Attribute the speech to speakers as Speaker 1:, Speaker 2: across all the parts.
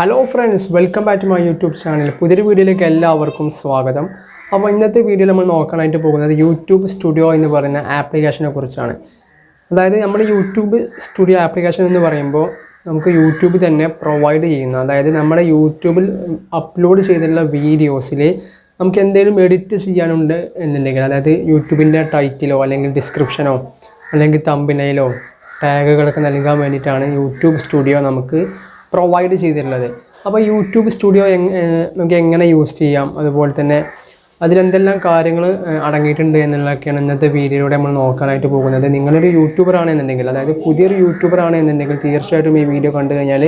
Speaker 1: Hello friends, welcome back to my YouTube channel. പുതിയൊരു വീഡിയോയിലേക്ക് എല്ലാവർക്കും സ്വാഗതം. അപ്പോൾ ഇന്നത്തെ വീഡിയോ നമ്മൾ നോക്കാനായിട്ട് പോകുന്നത് യൂട്യൂബ് സ്റ്റുഡിയോ എന്ന് പറയുന്ന ആപ്ലിക്കേഷനെ കുറിച്ചാണ്. അതായത് നമ്മുടെ യൂട്യൂബ് സ്റ്റുഡിയോ ആപ്ലിക്കേഷൻ എന്ന് പറയുമ്പോൾ നമുക്ക് യൂട്യൂബ് തന്നെ പ്രൊവൈഡ് ചെയ്യുന്ന, അതായത് നമ്മുടെ യൂട്യൂബിൽ അപ്ലോഡ് ചെയ്തിട്ടുള്ള വീഡിയോസിൽ നമുക്ക് എന്തെങ്കിലും എഡിറ്റ് ചെയ്യാനുണ്ട് എന്നുണ്ടെങ്കിൽ, അതായത് യൂട്യൂബിൻ്റെ ടൈറ്റിലോ അല്ലെങ്കിൽ ഡിസ്ക്രിപ്ഷനോ അല്ലെങ്കിൽ തമ്പനയിലോ ടാഗുകളൊക്കെ നൽകാൻ വേണ്ടിയിട്ടാണ് യൂട്യൂബ് സ്റ്റുഡിയോ നമുക്ക് പ്രൊവൈഡ് ചെയ്തിട്ടുള്ളത്. അപ്പോൾ യൂട്യൂബ് സ്റ്റുഡിയോ നമുക്ക് എങ്ങനെ യൂസ് ചെയ്യാം, അതുപോലെ തന്നെ അതിലെന്തെല്ലാം കാര്യങ്ങൾ അടങ്ങിയിട്ടുണ്ട് എന്നുള്ളതൊക്കെയാണ് ഇന്നത്തെ വീഡിയോയിലൂടെ നമ്മൾ നോക്കാനായിട്ട് പോകുന്നത്. നിങ്ങളൊരു യൂട്യൂബർ ആണെന്നുണ്ടെങ്കിൽ, അതായത് പുതിയൊരു യൂട്യൂബർ ആണെന്നുണ്ടെങ്കിൽ തീർച്ചയായിട്ടും ഈ വീഡിയോ കണ്ടു കഴിഞ്ഞാൽ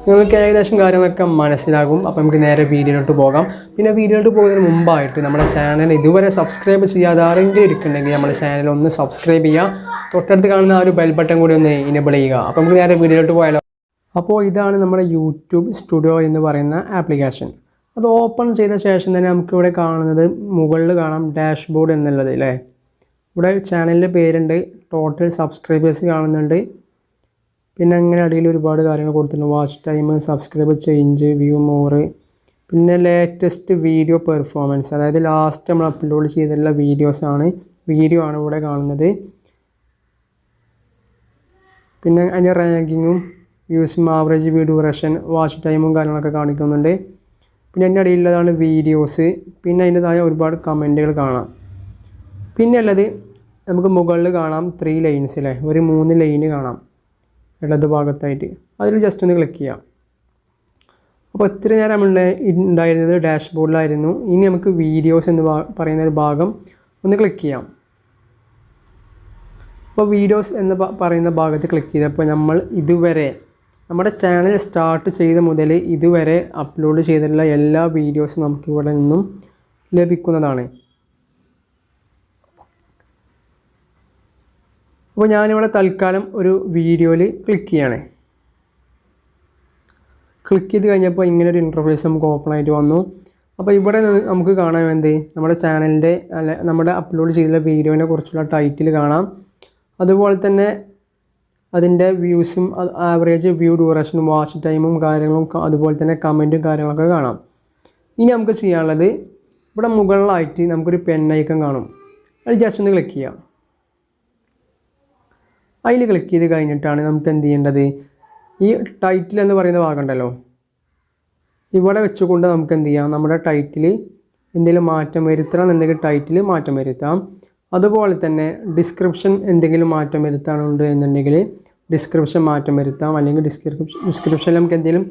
Speaker 1: നിങ്ങൾക്ക് ഏകദേശം കാര്യങ്ങളൊക്കെ മനസ്സിലാകും. അപ്പോൾ നമുക്ക് നേരെ വീഡിയോയിലോട്ട് പോകാം. പിന്നെ വീഡിയോയിലോട്ട് പോകുന്നതിന് മുമ്പായിട്ട് നമ്മുടെ ചാനൽ ഇതുവരെ സബ്സ്ക്രൈബ് ചെയ്യാതെ ആരെങ്കിലും ഇരിക്കുന്നുണ്ടെങ്കിൽ നമ്മുടെ ചാനൽ ഒന്ന് സബ്സ്ക്രൈബ് ചെയ്യുക. തൊട്ടടുത്ത് കാണുന്ന ആ ഒരു ബെൽ ബട്ടൺ കൂടി ഒന്ന് ഇനേബിൾ ചെയ്യുക. അപ്പോൾ നമുക്ക് നേരെ വീഡിയോയിലോട്ട് പോയാലോ. അപ്പോൾ ഇതാണ് നമ്മുടെ യൂട്യൂബ് സ്റ്റുഡിയോ എന്ന് പറയുന്ന ആപ്ലിക്കേഷൻ. അത് ഓപ്പൺ ചെയ്ത ശേഷം തന്നെ നമുക്കിവിടെ കാണുന്നത് മുകളിൽ കാണാം ഡാഷ്ബോർഡ് എന്നുള്ളത് അല്ലേ. ഇവിടെ ചാനലിൻ്റെ പേരുണ്ട്, ടോട്ടൽ സബ്സ്ക്രൈബേഴ്സ് കാണുന്നുണ്ട്, പിന്നെ അങ്ങനെ അടിയിൽ ഒരുപാട് കാര്യങ്ങൾ കൊടുത്തിട്ടുണ്ട്. Watch time, subscriber change, view more, പിന്നെ ലേറ്റസ്റ്റ് വീഡിയോ പെർഫോമൻസ്, അതായത് ലാസ്റ്റ് നമ്മൾ അപ്ലോഡ് ചെയ്തിട്ടുള്ള വീഡിയോ ആണ് ഇവിടെ കാണുന്നത്. പിന്നെ അതിൻ്റെ റാങ്കിങ്ങും വ്യൂസും ആവറേജ് വ്യൂ ഡ്യൂറേഷൻ, വാച്ച് ടൈമും കാര്യങ്ങളൊക്കെ കാണിക്കുന്നുണ്ട്. പിന്നെ അതിൻ്റെ അടിയിലുള്ളതാണ് വീഡിയോസ്. പിന്നെ അതിൻ്റെതായ ഒരുപാട് കമൻറ്റുകൾ കാണാം. പിന്നെ ഉള്ളത് നമുക്ക് മുകളിൽ കാണാം 3 ലൈൻസ് അല്ലേ, ഒരു 3 ലൈന് കാണാം ഇടത് ഭാഗത്തായിട്ട്. അതിൽ ജസ്റ്റ് ഒന്ന് ക്ലിക്ക് ചെയ്യാം. അപ്പോൾ ഇത്ര നേരം നമ്മൾ ഉണ്ടായിരുന്നത് ഡാഷ്ബോർഡിലായിരുന്നു. ഇനി നമുക്ക് വീഡിയോസ് എന്ന് പറയുന്ന ഒരു ഭാഗം ഒന്ന് ക്ലിക്ക് ചെയ്യാം. അപ്പോൾ വീഡിയോസ് എന്ന് പറയുന്ന ഭാഗത്ത് ക്ലിക്ക് ചെയ്തപ്പോൾ നമ്മൾ ഇതുവരെ നമ്മുടെ ചാനൽ സ്റ്റാർട്ട് ചെയ്ത മുതൽ ഇതുവരെ അപ്ലോഡ് ചെയ്തിട്ടുള്ള എല്ലാ വീഡിയോസും നമുക്കിവിടെ നിന്നും ലഭിക്കുന്നതാണ്. അപ്പോൾ ഞാനിവിടെ തൽക്കാലം ഒരു വീഡിയോയിൽ ക്ലിക്ക് ചെയ്യണേ. ക്ലിക്ക് ചെയ്ത് കഴിഞ്ഞപ്പോൾ ഇങ്ങനൊരു ഇൻ്റർഫേസ് നമുക്ക് ഓപ്പൺ ആയിട്ട് വന്നു. അപ്പോൾ ഇവിടെ നമുക്ക് കാണാൻ വേണ്ടി നമ്മുടെ ചാനലിൻ്റെ നമ്മുടെ അപ്ലോഡ് ചെയ്തിട്ടുള്ള വീഡിയോനെ കുറിച്ചുള്ള ടൈറ്റിൽ കാണാം. അതുപോലെ തന്നെ അതിൻ്റെ വ്യൂസും ആവറേജ് വ്യൂ ഡ്യൂറേഷനും വാച്ച് ടൈമും കാര്യങ്ങളും, അതുപോലെ തന്നെ കമൻറ്റും കാര്യങ്ങളൊക്കെ കാണാം. ഇനി നമുക്ക് ചെയ്യാനുള്ളത് ഇവിടെ മുകളിലായിട്ട് നമുക്കൊരു പെൻ ഐക്കൺ കാണും. അത് ജസ്റ്റ് ഒന്ന് ക്ലിക്ക് ചെയ്യാം. അതിൽ ക്ലിക്ക് ചെയ്ത് കഴിഞ്ഞിട്ടാണ് നമുക്ക് എന്ത് ചെയ്യേണ്ടത്, ഈ ടൈറ്റിൽ എന്ന് പറയുന്ന ഭാഗം ഉണ്ടല്ലോ, ഇവിടെ വെച്ചുകൊണ്ട് നമുക്ക് എന്ത് ചെയ്യാം, നമ്മുടെ ടൈറ്റിൽ എന്തെങ്കിലും മാറ്റം വരുത്തണം എന്നുണ്ടെങ്കിൽ ടൈറ്റിൽ മാറ്റം വരുത്താം. അതുപോലെ തന്നെ ഡിസ്ക്രിപ്ഷൻ എന്തെങ്കിലും മാറ്റം വരുത്താനുണ്ട് എന്നുണ്ടെങ്കിൽ ഡിസ്ക്രിപ്ഷൻ മാറ്റം വരുത്താം. അല്ലെങ്കിൽ ഡിസ്ക്രിപ്ഷനിൽ നമുക്ക് എന്തെങ്കിലും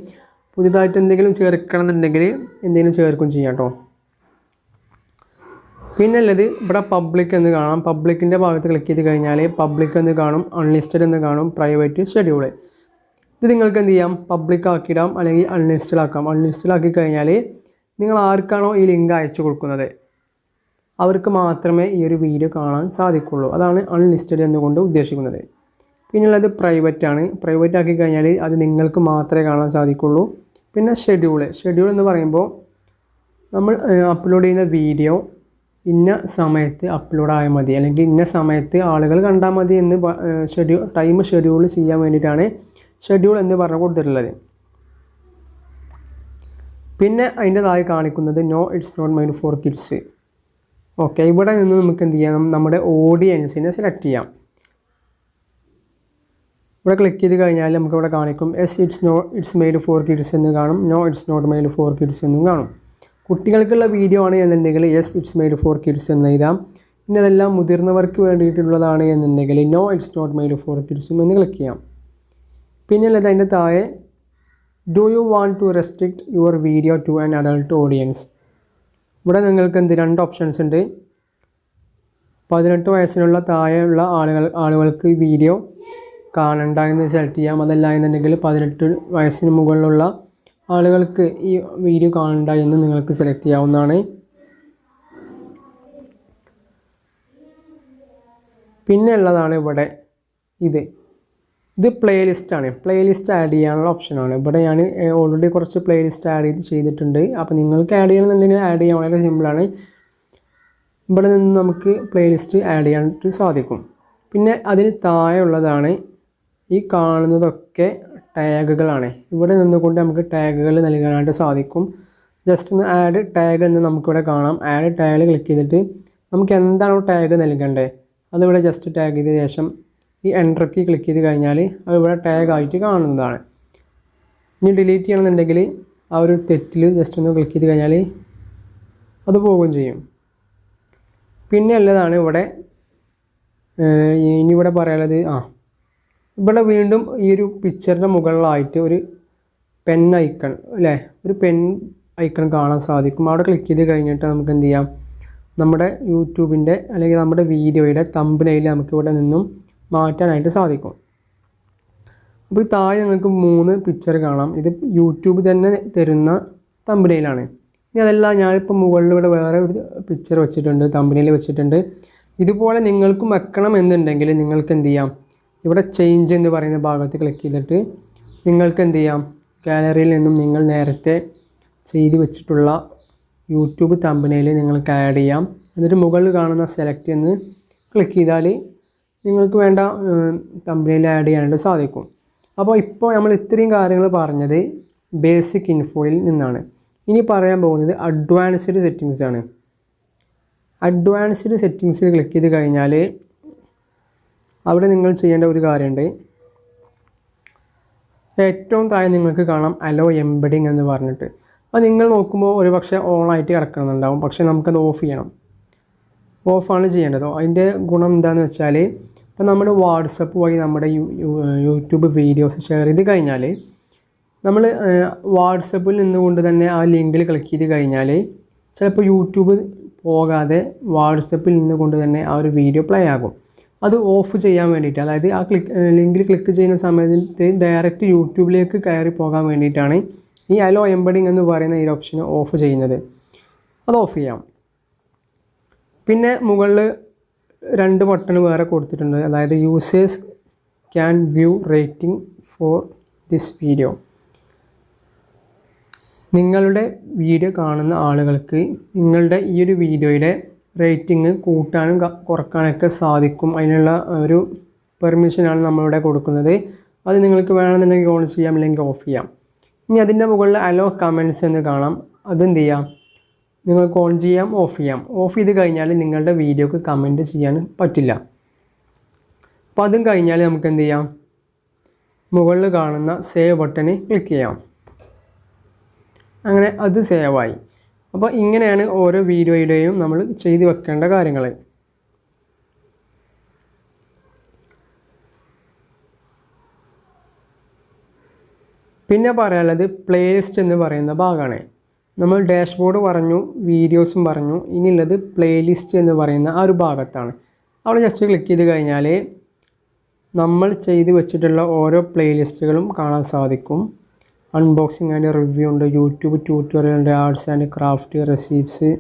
Speaker 1: പുതിയതായിട്ട് എന്തെങ്കിലും ചേർക്കണം എന്നുണ്ടെങ്കിൽ എന്തെങ്കിലും ചേർക്കും ചെയ്യാം കേട്ടോ. പിന്നെ ഉള്ളത് ഇവിടെ പബ്ലിക് എന്ന് കാണാം. പബ്ലിക്കിൻ്റെ ഭാഗത്ത് ക്ലിക്ക് ചെയ്ത് കഴിഞ്ഞാൽ പബ്ലിക് എന്ന് കാണും, അൺലിസ്റ്റഡ് എന്ന് കാണും, പ്രൈവറ്റ്, ഷെഡ്യൂൾ. ഇത് നിങ്ങൾക്ക് എന്ത് ചെയ്യാം, പബ്ലിക് ആക്കിയിടാം അല്ലെങ്കിൽ അൺലിസ്റ്റഡ് ആക്കാം. അൺലിസ്റ്റഡ് ആക്കി കഴിഞ്ഞാൽ നിങ്ങൾ ആർക്കാണോ ഈ ലിങ്ക് അയച്ചു കൊടുക്കുന്നത് അവർക്ക് മാത്രമേ ഈ ഒരു വീഡിയോ കാണാൻ സാധിക്കുള്ളൂ. അതാണ് അൺലിസ്റ്റഡ് എന്നുകൊണ്ട് ഉദ്ദേശിക്കുന്നത്. പിന്നുള്ളത് പ്രൈവറ്റാണ്. പ്രൈവറ്റ് ആക്കി കഴിഞ്ഞാൽ അത് നിങ്ങൾക്ക് മാത്രമേ കാണാൻ സാധിക്കുള്ളൂ. പിന്നെ ഷെഡ്യൂൾ എന്ന് പറയുമ്പോൾ നമ്മൾ അപ്ലോഡ് ചെയ്യുന്ന വീഡിയോ ഇന്ന സമയത്ത് അപ്ലോഡ് ആയാൽ മതി, അല്ലെങ്കിൽ ഇന്ന സമയത്ത് ആളുകൾ കണ്ടാൽ മതി എന്ന് ടൈം ഷെഡ്യൂൾ ചെയ്യാൻ വേണ്ടിയിട്ടാണ് ഷെഡ്യൂൾ എന്ന് പറഞ്ഞു കൊടുത്തിട്ടുള്ളത്. പിന്നെ അതിൻ്റെതായി കാണിക്കുന്നത് no it's not made for kids. Okay, ഇവിടെ നിന്ന് നമുക്ക് എന്ത് ചെയ്യാം, നമ്മുടെ ഓഡിയൻസിനെ സെലക്ട് ചെയ്യാം. ഇവിടെ ക്ലിക്ക് ചെയ്ത് കഴിഞ്ഞാൽ നമുക്കിവിടെ കാണിക്കും ഇറ്റ്സ് മെയ്ഡ് ഫോർ കിഡ്സ് എന്ന് കാണും, no it's not made for kids എന്നും കാണും. കുട്ടികൾക്കുള്ള വീഡിയോ ആണ് എന്നുണ്ടെങ്കിൽ ഇറ്റ്സ് മെയ്ഡ് ഫോർ കിഡ്സ് എന്ന് എഴുതാം. പിന്നെ അതെല്ലാം മുതിർന്നവർക്ക് വേണ്ടിയിട്ടുള്ളതാണ് എന്നുണ്ടെങ്കിൽ no it's not made for കിഡ്സും എന്ന് ക്ലിക്ക് ചെയ്യാം. പിന്നെ ഉള്ളത് അതിൻ്റെ താഴെ do you want to restrict your video to an adult audience. ഇവിടെ നിങ്ങൾക്ക് 2 ഓപ്ഷൻസ് ഉണ്ട്. 18 വയസ്സിനുള്ള താഴെയുള്ള ആളുകൾക്ക് വീഡിയോ കാണണ്ട എന്ന് സെലക്ട് ചെയ്യാം. അതല്ല എന്നുണ്ടെങ്കിൽ 18 വയസ്സിന് മുകളിലുള്ള ആളുകൾക്ക് ഈ വീഡിയോ കാണണ്ട എന്ന് നിങ്ങൾക്ക് സെലക്ട് ചെയ്യാവുന്നതാണ്. പിന്നെ ഉള്ളതാണ് ഇവിടെ ഇത് പ്ലേലിസ്റ്റാണ്. പ്ലേലിസ്റ്റ് ആഡ് ചെയ്യാനുള്ള ഓപ്ഷനാണ്. ഇവിടെ ഞാൻ ഓൾറെഡി കുറച്ച് പ്ലേലിസ്റ്റ് ആഡ് ചെയ്തിട്ടുണ്ട്. അപ്പോൾ നിങ്ങൾക്ക് ആഡ് ചെയ്യണമെന്നുണ്ടെങ്കിൽ ആഡ് ചെയ്യാൻ വളരെ സിമ്പിളാണ്. ഇവിടെ നിന്ന് നമുക്ക് പ്ലേലിസ്റ്റ് ആഡ് ചെയ്യാനായിട്ട് സാധിക്കും. പിന്നെ അതിന് താഴെ ഉള്ളതാണ് ഈ കാണുന്നതൊക്കെ ടാഗുകളാണ്. ഇവിടെ നിന്നുകൊണ്ട് നമുക്ക് ടാഗുകൾ നൽകാനായിട്ട് സാധിക്കും. ജസ്റ്റ് ഒന്ന് ആഡ് ടാഗ് എന്ന് നമുക്കിവിടെ കാണാം. ആഡ് ടാഗിൽ ക്ലിക്ക് ചെയ്തിട്ട് നമുക്ക് എന്താണോ ടാഗ് നൽകേണ്ടത് അതിവിടെ ജസ്റ്റ് ടാഗ് ചെയ്ത ശേഷം ഈ എൻ്റർ കീ ക്ലിക്ക് ചെയ്ത് കഴിഞ്ഞാൽ അതിവിടെ ടാഗ് ആയിട്ട് കാണുന്നതാണ്. ഇനി ഡിലീറ്റ് ചെയ്യണമെന്നുണ്ടെങ്കിൽ ആ ഒരു തെറ്റിൽ ജസ്റ്റ് ഒന്ന് ക്ലിക്ക് ചെയ്ത് കഴിഞ്ഞാൽ അത് പോകുകയും ചെയ്യും. പിന്നെ ഉള്ളതാണ് ഇവിടെ ഇനി ഇവിടെ പറയാനുള്ളത് ഇവിടെ വീണ്ടും ഈ ഒരു പിക്ചറിൻ്റെ മുകളിലായിട്ട് ഒരു പെൻ ഐക്കൺ അല്ലേ, ഒരു പെൻ ഐക്കൺ കാണാൻ സാധിക്കും. അവിടെ ക്ലിക്ക് ചെയ്ത് കഴിഞ്ഞിട്ട് നമുക്ക് എന്ത് ചെയ്യാം, നമ്മുടെ യൂട്യൂബിൻ്റെ അല്ലെങ്കിൽ നമ്മുടെ വീഡിയോയുടെ തമ്പനെയിൽ നമുക്കിവിടെ നിന്നും മാറ്റാനായിട്ട് സാധിക്കും. അപ്പോൾ ഈ താഴെ നിങ്ങൾക്ക് 3 പിക്ചർ കാണാം. ഇത് യൂട്യൂബ് തന്നെ തരുന്ന തമ്പനെയിലാണ്. ഇനി അതല്ല, ഞാനിപ്പോൾ മുകളിൽ ഇവിടെ വേറെ ഒരു പിക്ചർ വെച്ചിട്ടുണ്ട്, തമ്പനെയിൽ വെച്ചിട്ടുണ്ട്. ഇതുപോലെ നിങ്ങൾക്കും വെക്കണം എന്നുണ്ടെങ്കിൽ നിങ്ങൾക്ക് എന്ത് ചെയ്യാം, ഇവിടെ ചേഞ്ച് എന്ന് പറയുന്ന ഭാഗത്ത് ക്ലിക്ക് ചെയ്തിട്ട് നിങ്ങൾക്ക് എന്ത് ചെയ്യാം, ഗാലറിയിൽ നിന്നും നിങ്ങൾ നേരത്തെ ചെയ്ത് വെച്ചിട്ടുള്ള യൂട്യൂബ് തമ്പനെയിൽ നിങ്ങൾക്ക് ആഡ് ചെയ്യാം. എന്നിട്ട് മുകളിൽ കാണുന്ന സെലക്ട് എന്ന് ക്ലിക്ക് ചെയ്താൽ നിങ്ങൾക്ക് വേണ്ട തമ്പനെയിൽ ആഡ് ചെയ്യാനായിട്ട് സാധിക്കും. അപ്പോൾ ഇപ്പോൾ നമ്മൾ ഇത്രയും കാര്യങ്ങൾ പറഞ്ഞത് ബേസിക് ഇൻഫോയിൽ നിന്നാണ്. ഇനി പറയാൻ പോകുന്നത് അഡ്വാൻസ്ഡ് സെറ്റിങ്സ് ആണ്. അഡ്വാൻസ്ഡ് സെറ്റിങ്സിൽ ക്ലിക്ക് ചെയ്ത് കഴിഞ്ഞാൽ അവിടെ നിങ്ങൾ ചെയ്യേണ്ട ഒരു കാര്യമുണ്ട്. ഏറ്റവും താഴെ നിങ്ങൾക്ക് കാണാം അലോ എംബഡിങ് എന്ന് പറഞ്ഞിട്ട്. അത് നിങ്ങൾ നോക്കുമ്പോൾ ഒരു പക്ഷേ ഓണായിട്ട് കിടക്കണമെന്നുണ്ടാവും, പക്ഷേ നമുക്കത് ഓഫ് ചെയ്യണം. ഓഫാണ് ചെയ്യേണ്ടത്. അതിൻ്റെ ഗുണം എന്താണെന്ന് വെച്ചാൽ ഇപ്പോൾ നമ്മൾ വാട്സപ്പ് വഴി നമ്മുടെ യൂട്യൂബ് വീഡിയോസ് ഷെയർ ചെയ്ത് കഴിഞ്ഞാൽ നമ്മൾ വാട്സപ്പിൽ നിന്നുകൊണ്ട് തന്നെ ആ ലിങ്കിൽ ക്ലിക്ക് ചെയ്ത് കഴിഞ്ഞാൽ ചിലപ്പോൾ യൂട്യൂബ് പോകാതെ വാട്സപ്പിൽ നിന്നുകൊണ്ട് തന്നെ ആ ഒരു വീഡിയോ പ്ലേ ആകും. അത് ഓഫ് ചെയ്യാൻ വേണ്ടിയിട്ട്, അതായത് ആ ലിങ്കിൽ ക്ലിക്ക് ചെയ്യുന്ന സമയത്ത് ഡയറക്റ്റ് യൂട്യൂബിലേക്ക് കയറി പോകാൻ വേണ്ടിയിട്ടാണ് ഈ അലോ എംബഡിങ് എന്ന് പറയുന്ന ഈ ഓപ്ഷൻ ഓഫ് ചെയ്യുന്നത്. അത് ഓഫ് ചെയ്യാം. പിന്നെ മുകളിൽ 2 ബട്ടൺ വേറെ കൊടുത്തിട്ടുണ്ട്. അതായത് users can view rating for this video. നിങ്ങളുടെ വീഡിയോ കാണുന്ന ആളുകൾക്ക് നിങ്ങളുടെ ഈ ഒരു വീഡിയോയുടെ റേറ്റിംഗ് കൂട്ടാനും കുറക്കാനൊക്കെ സാധിക്കും. അതിനുള്ള ഒരു പെർമിഷനാണ് നമ്മളിവിടെ കൊടുക്കുന്നത്. അത് നിങ്ങൾക്ക് വേണമെന്നുണ്ടെങ്കിൽ ഓൺ ചെയ്യാം, അല്ലെങ്കിൽ ഓഫ് ചെയ്യാം. ഇനി അതിൻ്റെ മുകളിൽ അലോ കമൻറ്റ്സ് എന്ന് കാണാം. അതെന്ത് ചെയ്യാം, നിങ്ങൾക്ക് ഓൺ ചെയ്യാം, ഓഫ് ചെയ്യാം. ഓഫ് ചെയ്ത് കഴിഞ്ഞാൽ നിങ്ങളുടെ വീഡിയോക്ക് കമൻറ്റ് ചെയ്യാൻ പറ്റില്ല. അപ്പോൾ അതും കഴിഞ്ഞാൽ നമുക്ക് എന്ത് ചെയ്യാം, മുകളിൽ കാണുന്ന സേവ് ബട്ടണിൽ ക്ലിക്ക് ചെയ്യാം. അങ്ങനെ അത് സേവായി. അപ്പോൾ ഇങ്ങനെയാണ് ഓരോ വീഡിയോയുടെയും നമ്മൾ ചെയ്ത് വെക്കേണ്ട കാര്യങ്ങൾ. പിന്നെ പറയാനുള്ളത് പ്ലേലിസ്റ്റ് എന്ന് പറയുന്ന ഭാഗമാണ്. നമ്മൾ ഡാഷ്ബോർഡ് പറഞ്ഞു, വീഡിയോസും പറഞ്ഞു, ഇനിയുള്ളത് പ്ലേലിസ്റ്റ് എന്ന് പറയുന്ന ആ ഒരു ഭാഗത്താണ്. അവിടെ ജസ്റ്റ് ക്ലിക്ക് ചെയ്ത് കഴിഞ്ഞാൽ നമ്മൾ ചെയ്ത് വെച്ചിട്ടുള്ള ഓരോ പ്ലേലിസ്റ്റുകളും കാണാൻ സാധിക്കും. അൺബോക്സിങ് ആൻഡ് റിവ്യൂ ഉണ്ട്, യൂട്യൂബ് ട്യൂട്ടോറിയൽ ഉണ്ട്, arts and craft, receipts,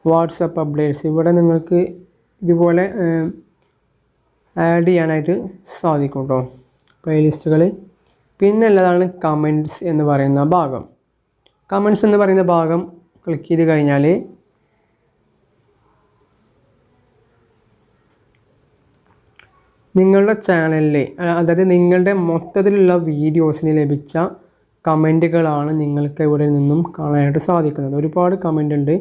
Speaker 1: WhatsApp updates. ഇവിടെ നിങ്ങൾക്ക് ഇതുപോലെ ആഡ് ചെയ്യാനായിട്ട് സാധിക്കും കേട്ടോ പ്ലേലിസ്റ്റുകൾ. പിന്നെ ഉള്ളതാണ് കമൻറ്റ്സ് എന്ന് പറയുന്ന ഭാഗം. കമൻറ്റ്സ് എന്ന് പറയുന്ന ഭാഗം ക്ലിക്ക് ചെയ്ത് കഴിഞ്ഞാൽ നിങ്ങളുടെ ചാനലിൽ, അതായത് നിങ്ങളുടെ മൊത്തത്തിലുള്ള വീഡിയോസിന് ലഭിച്ച കമൻറ്റുകളാണ് നിങ്ങൾക്ക് ഇവിടെ നിന്നും കാണാനായിട്ട് സാധിക്കുന്നത്. ഒരുപാട് കമൻ്റ് ഉണ്ട്.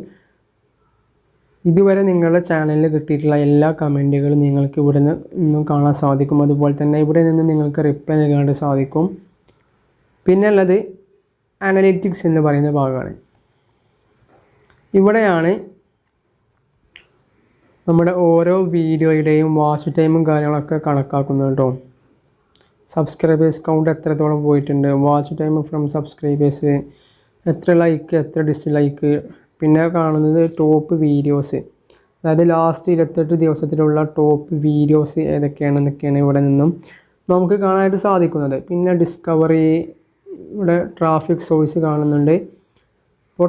Speaker 1: ഇതുവരെ നിങ്ങളുടെ ചാനലിൽ കിട്ടിയിട്ടുള്ള എല്ലാ കമൻറ്റുകളും നിങ്ങൾക്ക് ഇവിടെ നിന്നും കാണാൻ സാധിക്കും. അതുപോലെ തന്നെ ഇവിടെ നിന്ന് നിങ്ങൾക്ക് റിപ്ലൈ നൽകാനായിട്ട് സാധിക്കും. പിന്നെ ഉള്ളത് അനലിറ്റിക്സ് എന്ന് പറയുന്ന ഭാഗമാണ്. ഇവിടെയാണ് നമ്മുടെ ഓരോ വീഡിയോയുടെയും വാച്ച് ടൈമും കാര്യങ്ങളൊക്കെ കണക്കാക്കുന്നത് കേട്ടോ. സബ്സ്ക്രൈബേഴ്സ് കൗണ്ട് എത്രത്തോളം പോയിട്ടുണ്ട്, വാച്ച് ടൈം ഫ്രം സബ്സ്ക്രൈബേഴ്സ്, എത്ര ലൈക്ക്, എത്ര ഡിസ്ലൈക്ക്. പിന്നെ കാണുന്നത് ടോപ്പ് വീഡിയോസ്, അതായത് ലാസ്റ്റ് 28 ദിവസത്തിലുള്ള ടോപ്പ് വീഡിയോസ് ഏതൊക്കെയാണെന്നൊക്കെയാണ് ഇവിടെ നിന്നും നമുക്ക് കാണാനായിട്ട് സാധിക്കുന്നത്. പിന്നെ ഡിസ്കവറി, ഇവിടെ ട്രാഫിക് സോഴ്സ് കാണുന്നുണ്ട്. അപ്പോൾ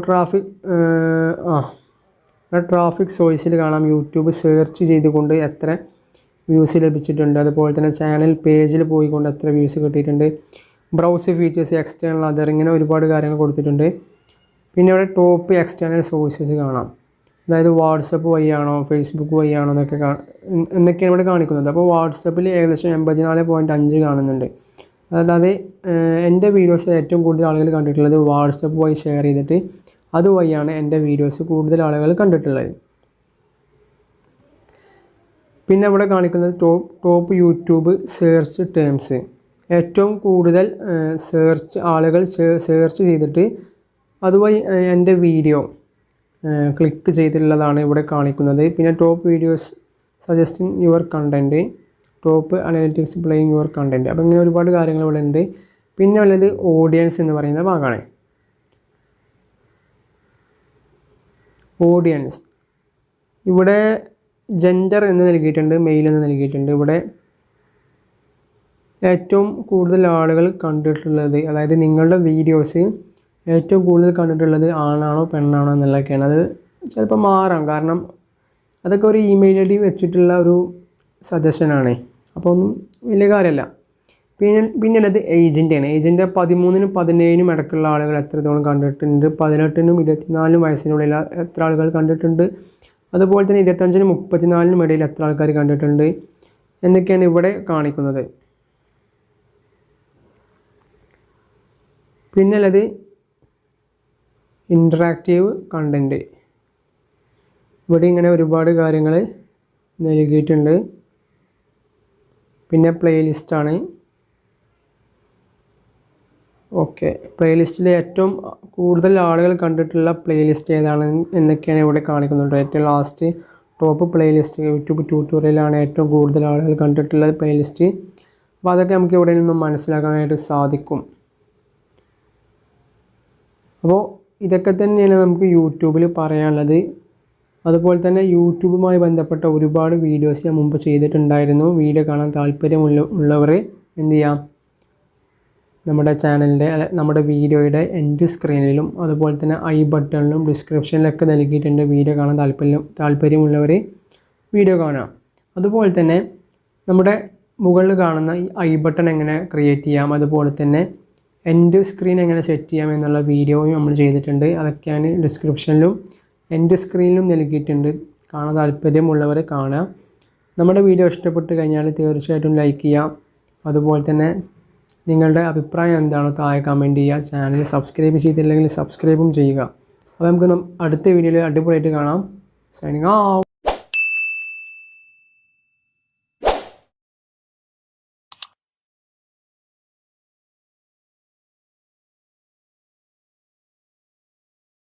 Speaker 1: ട്രാഫിക് സോഴ്സിൽ കാണാം യൂട്യൂബ് സെർച്ച് ചെയ്തുകൊണ്ട് എത്ര വ്യൂസ് ലഭിച്ചിട്ടുണ്ട്, അതുപോലെ തന്നെ ചാനൽ പേജിൽ പോയിക്കൊണ്ട് എത്ര വ്യൂസ് കിട്ടിയിട്ടുണ്ട്, ബ്രൗസ് ഫീച്ചേഴ്സ്, എക്സ്റ്റേണൽ, അതർ, ഇങ്ങനെ ഒരുപാട് കാര്യങ്ങൾ കൊടുത്തിട്ടുണ്ട്. പിന്നെ ഇവിടെ ടോപ്പ് എക്സ്റ്റേണൽ സോഴ്സസ് കാണാം, അതായത് വാട്സപ്പ് വഴിയാണോ ഫേസ്ബുക്ക് വഴിയാണോ എന്നൊക്കെയാണ് ഇവിടെ കാണിക്കുന്നത്. അപ്പോൾ വാട്സപ്പിൽ ഏകദേശം 84.5 കാണുന്നുണ്ട്, അതായത് എൻ്റെ വീഡിയോസ് ഏറ്റവും കൂടുതൽ ആളുകൾ കണ്ടിട്ടുള്ളത് വാട്സപ്പ് വഴി ഷെയർ ചെയ്തിട്ട് അതുവഴിയാണ് എൻ്റെ വീഡിയോസ് കൂടുതൽ ആളുകൾ കണ്ടിട്ടുള്ളത്. പിന്നെ ഇവിടെ കാണിക്കുന്നത് ടോപ്പ് യൂട്യൂബ് സെർച്ച് ടേംസ്. ഏറ്റവും കൂടുതൽ ആളുകൾ സെർച്ച് ചെയ്തിട്ട് അതുവഴി എൻ്റെ വീഡിയോ ക്ലിക്ക് ചെയ്തിട്ടുള്ളതാണ് ഇവിടെ കാണിക്കുന്നത്. പിന്നെ top videos suggesting your content, top analytics playing your content. അപ്പോൾ ഇങ്ങനെ ഒരുപാട് കാര്യങ്ങൾ ഇവിടെ ഉണ്ട്. പിന്നെ ഉള്ളത് ഓഡിയൻസ് എന്ന് പറയുന്ന ഭാഗമാണ്. ഓഡിയൻസ് ഇവിടെ ജെൻഡർ എന്ന് നൽകിയിട്ടുണ്ട്, മെയിൽ എന്ന് നൽകിയിട്ടുണ്ട്. ഇവിടെ ഏറ്റവും കൂടുതൽ ആളുകൾ കണ്ടിട്ടുള്ളത്, അതായത് നിങ്ങളുടെ വീഡിയോസ് ഏറ്റവും കൂടുതൽ കണ്ടിട്ടുള്ളത് ആണാണോ പെണ്ണാണോ എന്നുള്ളതൊക്കെയാണ്. അത് ചിലപ്പോൾ മാറാം, കാരണം അതൊക്കെ ഒരു ഇമെയിൽ ഐ ഡി വെച്ചിട്ടുള്ള ഒരു സജഷനാണ്. അപ്പോൾ ഒന്നും വലിയ കാര്യമല്ല. പിന്നെ ഉള്ളത് ഏജൻ്റാണ്. ഏജൻ്റ് 13-നും 17-നും ഇടയ്ക്കുള്ള ആളുകൾ എത്രത്തോളം കണ്ടിട്ടുണ്ട്, 18-നും 24-നും വയസ്സിനുള്ളിൽ എത്ര ആളുകൾ കണ്ടിട്ടുണ്ട്, അതുപോലെ തന്നെ 25-നും 34-നും ഇടയിൽ എത്ര ആൾക്കാർ കണ്ടിട്ടുണ്ട് എന്നൊക്കെയാണ് ഇവിടെ കാണിക്കുന്നത്. പിന്നെ ഉള്ളത് ഇൻറ്ററാക്റ്റീവ് കണ്ടൻറ്റ്. ഇവിടെ ഇങ്ങനെ ഒരുപാട് കാര്യങ്ങൾ നൽകിയിട്ടുണ്ട്. പിന്നെ പ്ലേലിസ്റ്റാണ്. ഓക്കെ, പ്ലേലിസ്റ്റിൽ ഏറ്റവും കൂടുതൽ ആളുകൾ കണ്ടിട്ടുള്ള പ്ലേലിസ്റ്റ് ഏതാണ് എന്നൊക്കെയാണ് ഇവിടെ കാണിക്കുന്നുണ്ട്. ഏറ്റവും ലാസ്റ്റ് ടോപ്പ് പ്ലേലിസ്റ്റ് യൂട്യൂബ് ട്യൂട്ടോറിയലാണ് ഏറ്റവും കൂടുതൽ ആളുകൾ കണ്ടിട്ടുള്ള പ്ലേലിസ്റ്റ്. അപ്പോൾ അതൊക്കെ നമുക്ക് ഇവിടെ നിന്നും മനസ്സിലാക്കാനായിട്ട് സാധിക്കും. അപ്പോൾ ഇതൊക്കെ തന്നെയാണ് നമുക്ക് യൂട്യൂബിൽ പറയാനുള്ളത്. അതുപോലെ തന്നെ യൂട്യൂബുമായി ബന്ധപ്പെട്ട ഒരുപാട് വീഡിയോസ് ഞാൻ മുമ്പ് ചെയ്തിട്ടുണ്ടായിരുന്നു. വീഡിയോ കാണാൻ താല്പര്യമുള്ളവർ എന്ത് ചെയ്യാം, നമ്മുടെ ചാനലിൻ്റെ നമ്മുടെ വീഡിയോയുടെ എൻഡ് സ്ക്രീനിലും അതുപോലെ തന്നെ ഐ ബട്ടണിലും ഡിസ്ക്രിപ്ഷനിലൊക്കെ നൽകിയിട്ടുണ്ട്. വീഡിയോ കാണാൻ താല്പര്യമുള്ളവർ വീഡിയോ കാണാം. അതുപോലെ തന്നെ നമ്മുടെ മുകളിൽ കാണുന്ന ഈ ഐ ബട്ടൺ എങ്ങനെ ക്രിയേറ്റ് ചെയ്യാം, അതുപോലെ തന്നെ എൻഡ് സ്ക്രീൻ എങ്ങനെ സെറ്റ് ചെയ്യാം എന്നുള്ള വീഡിയോയും നമ്മൾ ചെയ്തിട്ടുണ്ട്. അതൊക്കെയാണ് ഡിസ്ക്രിപ്ഷനിലും എൻഡ് സ്ക്രീനിലും നൽകിയിട്ടുണ്ട്. കാണാൻ താല്പര്യമുള്ളവർ കാണുക. നമ്മുടെ വീഡിയോ ഇഷ്ടപ്പെട്ട് കഴിഞ്ഞാൽ തീർച്ചയായിട്ടും ലൈക്ക് ചെയ്യാം. അതുപോലെ തന്നെ നിങ്ങളുടെ അഭിപ്രായം എന്താണോ താഴെ കമൻറ്റ് ചെയ്യുക. ചാനൽ സബ്സ്ക്രൈബ് ചെയ്തില്ലെങ്കിൽ സബ്സ്ക്രൈബും ചെയ്യുക. അപ്പോൾ നമുക്ക് അടുത്ത വീഡിയോയിൽ അടിപൊളിയായിട്ട് കാണാം. Signing out.